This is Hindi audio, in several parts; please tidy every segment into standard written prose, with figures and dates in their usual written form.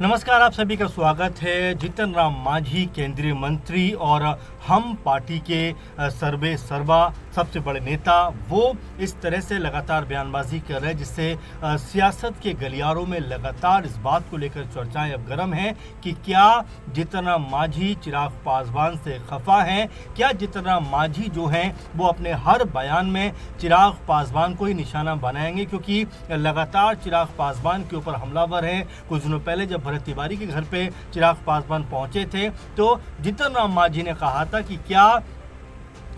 नमस्कार, आप सभी का स्वागत है। जीतन राम मांझी केंद्रीय मंत्री और हम पार्टी के सर्वे सर्वा सबसे बड़े नेता, वो इस तरह से लगातार बयानबाजी कर रहे हैं जिससे सियासत के गलियारों में लगातार इस बात को लेकर चर्चाएं अब गर्म हैं कि क्या जीतन राम मांझी चिराग पासवान से खफा हैं। क्या जीतन राम मांझी जो हैं वो अपने हर बयान में चिराग पासवान को ही निशाना बनाएंगे, क्योंकि लगातार चिराग पासवान के ऊपर हमलावर हैं। कुछ दिनों पहले जब भरत तिवारी के घर पे चिराग पासवान पहुंचे थे तो जीतन राम मांझी ने कहा था कि क्या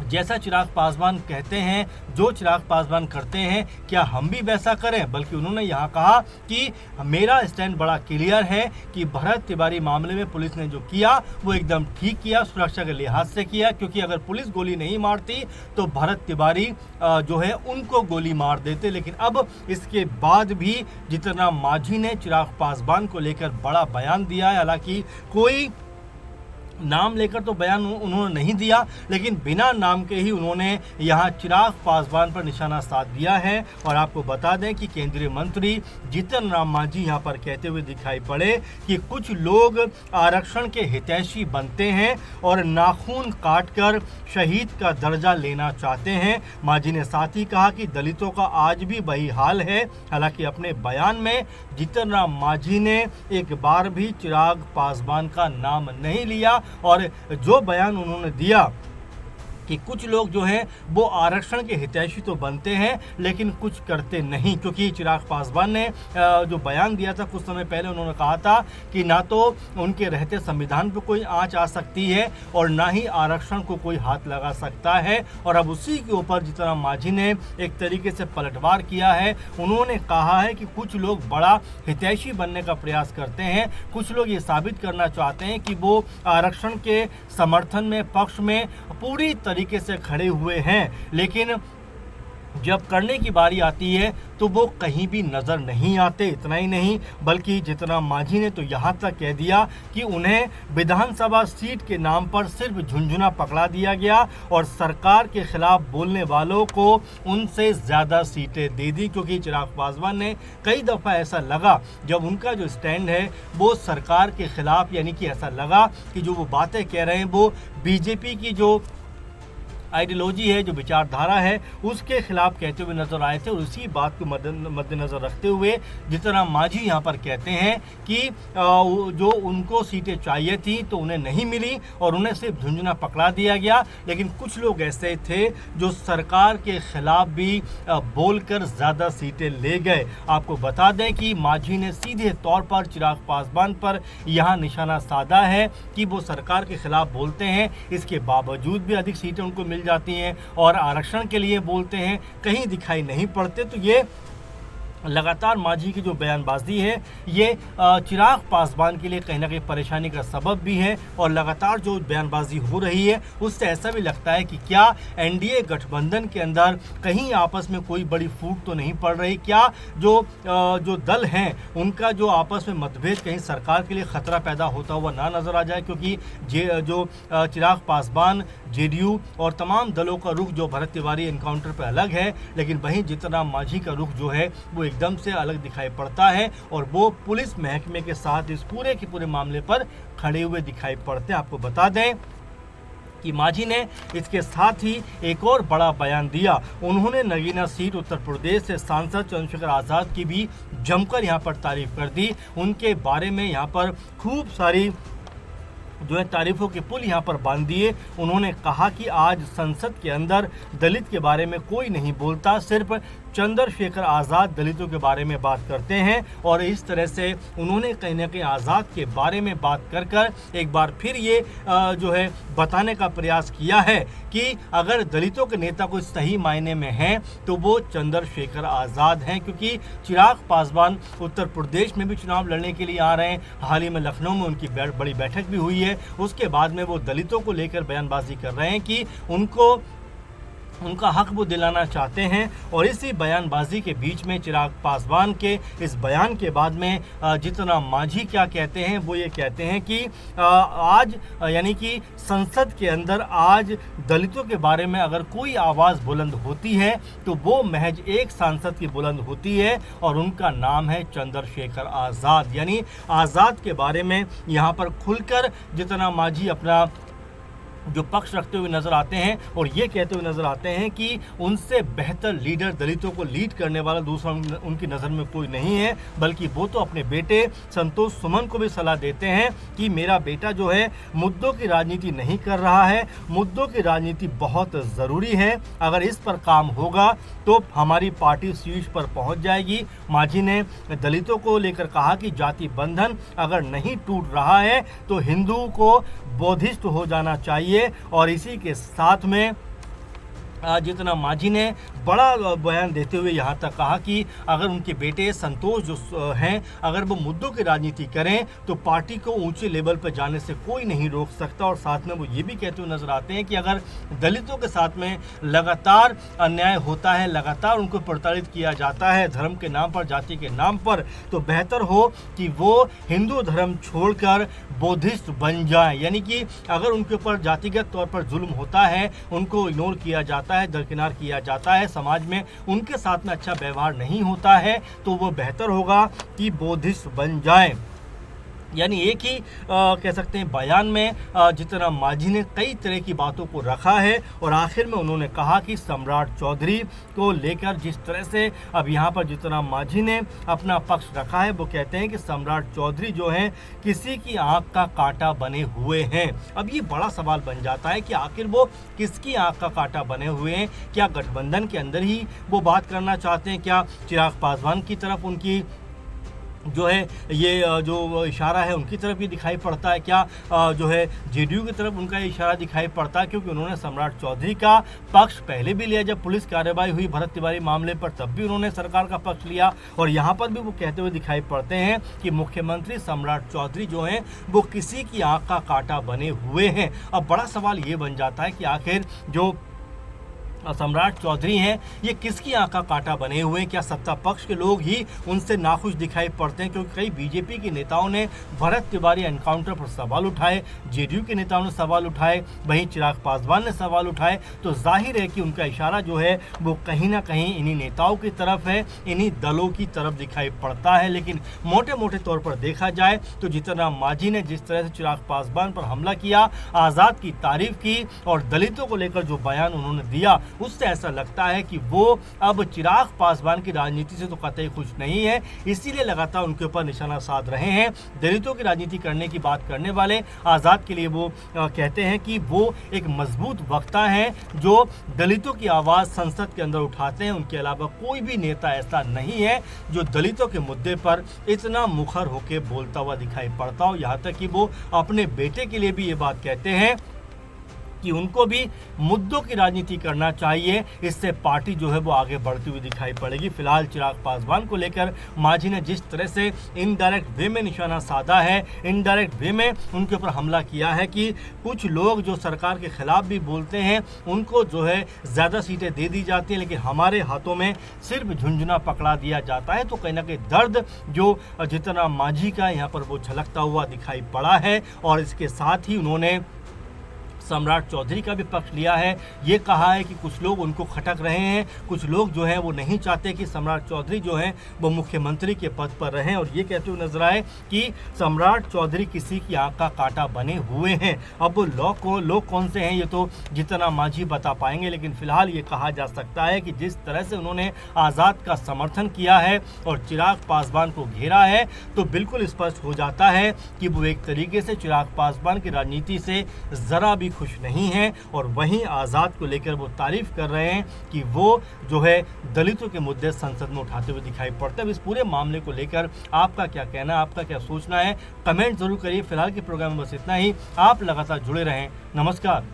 जैसा चिराग पासवान कहते हैं, जो चिराग पासवान करते हैं, क्या हम भी वैसा करें। बल्कि उन्होंने यहाँ कहा कि मेरा स्टैंड बड़ा क्लियर है कि भरत तिवारी मामले में पुलिस ने जो किया वो एकदम ठीक किया, सुरक्षा के लिहाज से किया, क्योंकि अगर पुलिस गोली नहीं मारती तो भरत तिवारी जो है उनको गोली मार देते। लेकिन अब इसके बाद भी जीतन राम मांझी ने चिराग पासवान को लेकर बड़ा बयान दिया है। हालांकि कोई नाम लेकर तो बयान उन्होंने नहीं दिया, लेकिन बिना नाम के ही उन्होंने यहाँ चिराग पासवान पर निशाना साध दिया है। और आपको बता दें कि केंद्रीय मंत्री जीतन राम मांझी यहाँ पर कहते हुए दिखाई पड़े कि कुछ लोग आरक्षण के हितैषी बनते हैं और नाखून काटकर शहीद का दर्जा लेना चाहते हैं। मांझी ने साथ ही कहा कि दलितों का आज भी वही हाल है। हालांकि अपने बयान में जीतन राम मांझी ने एक बार भी चिराग पासवान का नाम नहीं लिया और जो बयान उन्होंने दिया कि कुछ लोग जो हैं वो आरक्षण के हितैषी तो बनते हैं लेकिन कुछ करते नहीं, क्योंकि चिराग पासवान ने जो बयान दिया था कुछ समय पहले, उन्होंने कहा था कि ना तो उनके रहते संविधान पर कोई आंच आ सकती है और ना ही आरक्षण को कोई हाथ लगा सकता है। और अब उसी के ऊपर जीतन राम मांझी ने एक तरीके से पलटवार किया है। उन्होंने कहा है कि कुछ लोग बड़ा हितैषी बनने का प्रयास करते हैं, कुछ लोग ये साबित करना चाहते हैं कि वो आरक्षण के समर्थन में, पक्ष में पूरी तरीके से खड़े हुए हैं, लेकिन जब करने की बारी आती है तो वो कहीं भी नजर नहीं आते। इतना ही नहीं, बल्कि जीतन राम मांझी ने तो यहाँ तक कह दिया कि उन्हें विधानसभा सीट के नाम पर सिर्फ झुंझुना पकड़ा दिया गया और सरकार के खिलाफ बोलने वालों को उनसे ज़्यादा सीटें दे दी, क्योंकि चिराग पासवान ने कई दफ़ा ऐसा लगा जब उनका जो स्टैंड है वो सरकार के खिलाफ, यानी कि ऐसा लगा कि जो वो बातें कह रहे हैं वो बीजेपी की जो आइडियोलॉजी है, जो विचारधारा है, उसके खिलाफ कहते हुए नजर आए थे। और उसी बात को मद्देनजर रखते हुए जीतन राम मांझी यहाँ पर कहते हैं कि जो उनको सीटें चाहिए थी तो उन्हें नहीं मिली और उन्हें सिर्फ झुंझुना पकड़ा दिया गया। लेकिन कुछ लोग ऐसे थे जो सरकार के खिलाफ भी बोलकर ज़्यादा सीटें ले गए। आपको बता दें कि मांझी ने सीधे तौर पर चिराग पासवान पर यहाँ निशाना साधा है कि वो सरकार के खिलाफ बोलते हैं, इसके बावजूद भी अधिक सीटें उनको मिल जाती हैं और आरक्षण के लिए बोलते हैं, कहीं दिखाई नहीं पड़ते। तो ये लगातार मांझी की जो बयानबाजी है ये चिराग पासवान के लिए कहीं ना कहीं परेशानी का सबब भी है। और लगातार जो बयानबाजी हो रही है उससे ऐसा भी लगता है कि क्या एनडीए गठबंधन के अंदर कहीं आपस में कोई बड़ी फूट तो नहीं पड़ रही, क्या जो दल हैं उनका जो आपस में मतभेद कहीं सरकार के लिए खतरा पैदा होता हुआ ना नजर आ जाए। क्योंकि जो चिराग पासवान, जेडीयू और तमाम दलों का रुख जो भरत तिवारी एनकाउंटर पर अलग है, लेकिन वहीं जीतन राम मांझी का रुख जो है वो एकदम से अलग दिखाई पड़ता है और वो पुलिस महकमे के साथ इस पूरे के पूरे मामले पर खड़े हुए दिखाई पड़ते हैं। आपको बता दें कि मांझी ने इसके साथ ही एक और बड़ा बयान दिया। उन्होंने नगीना सीट उत्तर प्रदेश से सांसद चंद्रशेखर आज़ाद की भी जमकर यहाँ पर तारीफ कर दी। उनके बारे में यहाँ पर खूब सारी जो है तारीफों के पुल यहाँ पर बांध दिए। उन्होंने कहा कि आज संसद के अंदर दलित के बारे में कोई नहीं बोलता, सिर्फ चंद्रशेखर आज़ाद दलितों के बारे में बात करते हैं। और इस तरह से उन्होंने कहीं ना कहीं आज़ाद के बारे में बात कर कर एक बार फिर ये जो है बताने का प्रयास किया है कि अगर दलितों के नेता कोई सही मायने में हैं तो वो चंद्रशेखर आज़ाद हैं। क्योंकि चिराग पासवान उत्तर प्रदेश में भी चुनाव लड़ने के लिए आ रहे हैं। हाल ही में लखनऊ में उनकी बड़ी बैठक भी हुई है। उसके बाद में वो दलितों को लेकर बयानबाजी कर रहे हैं कि उनको उनका हक वो दिलाना चाहते हैं। और इसी बयानबाजी के बीच में चिराग पासवान के इस बयान के बाद में जीतन राम मांझी क्या कहते हैं, वो ये कहते हैं कि आज यानी कि संसद के अंदर आज दलितों के बारे में अगर कोई आवाज़ बुलंद होती है तो वो महज एक सांसद की बुलंद होती है और उनका नाम है चंद्रशेखर आज़ाद। यानी आज़ाद के बारे में यहाँ पर खुलकर जीतन राम मांझी अपना जो पक्ष रखते हुए नजर आते हैं और ये कहते हुए नजर आते हैं कि उनसे बेहतर लीडर दलितों को लीड करने वाला दूसरा उनकी नज़र में कोई नहीं है, बल्कि वो तो अपने बेटे संतोष सुमन को भी सलाह देते हैं कि मेरा बेटा जो है मुद्दों की राजनीति नहीं कर रहा है, मुद्दों की राजनीति बहुत ज़रूरी है, अगर इस पर काम होगा तो हमारी पार्टी शीर्ष पर पहुंच जाएगी। मांझी ने दलितों को लेकर कहा कि जाति बंधन अगर नहीं टूट रहा है तो हिंदुओं को बौद्धिस्ट हो जाना चाहिए। और इसी के साथ में जीतन राम मांझी ने बड़ा बयान देते हुए यहाँ तक कहा कि अगर उनके बेटे संतोष जो हैं अगर वो मुद्दों की राजनीति करें तो पार्टी को ऊंचे लेवल पर जाने से कोई नहीं रोक सकता। और साथ में वो ये भी कहते हुए नजर आते हैं कि अगर दलितों के साथ में लगातार अन्याय होता है, लगातार उनको प्रताड़ित किया जाता है धर्म के नाम पर, जाति के नाम पर, तो बेहतर हो कि वो हिंदू धर्म छोड़कर बौद्धिस्ट बन जाए। यानी कि अगर उनके ऊपर जातिगत तौर पर जुल्म होता है, उनको इग्नोर किया जाता है, दरकिनार किया जाता है, समाज में उनके साथ में अच्छा व्यवहार नहीं होता है, तो वो बेहतर होगा कि बौद्धिस्ट बन जाए। यानी एक ही कह सकते हैं बयान में जीतन राम मांझी ने कई तरह की बातों को रखा है और आखिर में उन्होंने कहा कि सम्राट चौधरी को लेकर जिस तरह से अब यहाँ पर जीतन राम मांझी ने अपना पक्ष रखा है, वो कहते हैं कि सम्राट चौधरी जो हैं किसी की आंख का कांटा बने हुए हैं। अब ये बड़ा सवाल बन जाता है कि आखिर वो किसकी आंख का कांटा बने हुए हैं? क्या गठबंधन के अंदर ही वो बात करना चाहते हैं? क्या चिराग पासवान की तरफ उनकी जो है ये जो इशारा है उनकी तरफ ही दिखाई पड़ता है? क्या जो है जेडीयू की तरफ उनका इशारा दिखाई पड़ता है? क्योंकि उन्होंने सम्राट चौधरी का पक्ष पहले भी लिया, जब पुलिस कार्रवाई हुई भरत तिवारी मामले पर तब भी उन्होंने सरकार का पक्ष लिया और यहाँ पर भी वो कहते हुए दिखाई पड़ते हैं कि मुख्यमंत्री सम्राट चौधरी जो हैं वो किसी की आँख का कांटा बने हुए हैं। अब बड़ा सवाल ये बन जाता है कि आखिर जो सम्राट चौधरी हैं ये किसकी आंख का कांटा बने हुए हैं? क्या सत्ता पक्ष के लोग ही उनसे नाखुश दिखाई पड़ते हैं? क्योंकि कई बीजेपी के नेताओं ने भरत तिवारी एनकाउंटर पर सवाल उठाए, जेडीयू के नेताओं ने सवाल उठाए, वहीं चिराग पासवान ने सवाल उठाए, तो जाहिर है कि उनका इशारा जो है वो कहीं ना कहीं इन्हीं नेताओं की तरफ है, इन्हीं दलों की तरफ दिखाई पड़ता है। लेकिन मोटे मोटे तौर पर देखा जाए तो जीतन राम मांझी ने जिस तरह से चिराग पासवान पर हमला किया, आज़ाद की तारीफ की और दलितों को लेकर जो बयान उन्होंने दिया, उससे ऐसा लगता है कि वो अब चिराग पासवान की राजनीति से तो कतई खुश नहीं है, इसीलिए लगातार उनके ऊपर निशाना साध रहे हैं। दलितों की राजनीति करने की बात करने वाले आज़ाद के लिए वो कहते हैं कि वो एक मजबूत वक्ता हैं जो दलितों की आवाज़ संसद के अंदर उठाते हैं। उनके अलावा कोई भी नेता ऐसा नहीं है जो दलितों के मुद्दे पर इतना मुखर होकर बोलता हुआ दिखाई पड़ता हो। यहाँ तक कि वो अपने बेटे के लिए भी ये बात कहते हैं कि उनको भी मुद्दों की राजनीति करना चाहिए, इससे पार्टी जो है वो आगे बढ़ती हुई दिखाई पड़ेगी। फिलहाल चिराग पासवान को लेकर मांझी ने जिस तरह से इनडायरेक्ट वे में निशाना साधा है, इनडायरेक्ट वे में उनके ऊपर हमला किया है कि कुछ लोग जो सरकार के खिलाफ भी बोलते हैं उनको जो है ज़्यादा सीटें दे दी जाती हैं, लेकिन हमारे हाथों में सिर्फ झुंझुना पकड़ा दिया जाता है, तो कहीं ना कहीं दर्द जो जीतन राम मांझी का यहाँ पर वो झलकता हुआ दिखाई पड़ा है। और इसके साथ ही उन्होंने सम्राट चौधरी का भी पक्ष लिया है। ये कहा है कि कुछ लोग उनको खटक रहे हैं, कुछ लोग जो हैं वो नहीं चाहते कि सम्राट चौधरी जो हैं वो मुख्यमंत्री के पद पर रहें, और ये कहते हुए नजर आए कि सम्राट चौधरी किसी की आंख का कांटा बने हुए हैं। अब लोग कौन से हैं ये तो जीतन राम मांझी बता पाएंगे, लेकिन फिलहाल ये कहा जा सकता है कि जिस तरह से उन्होंने आज़ाद का समर्थन किया है और चिराग पासवान को घेरा है, तो बिल्कुल स्पष्ट हो जाता है कि वो एक तरीके से चिराग पासवान की राजनीति से ज़रा भी खुश नहीं है। और वहीं आज़ाद को लेकर वो तारीफ कर रहे हैं कि वो जो है दलितों के मुद्दे संसद में उठाते हुए दिखाई पड़ते हैं। इस पूरे मामले को लेकर आपका क्या कहना है, आपका क्या सोचना है, कमेंट जरूर करिए। फिलहाल के प्रोग्राम में बस इतना ही। आप लगातार जुड़े रहें। नमस्कार।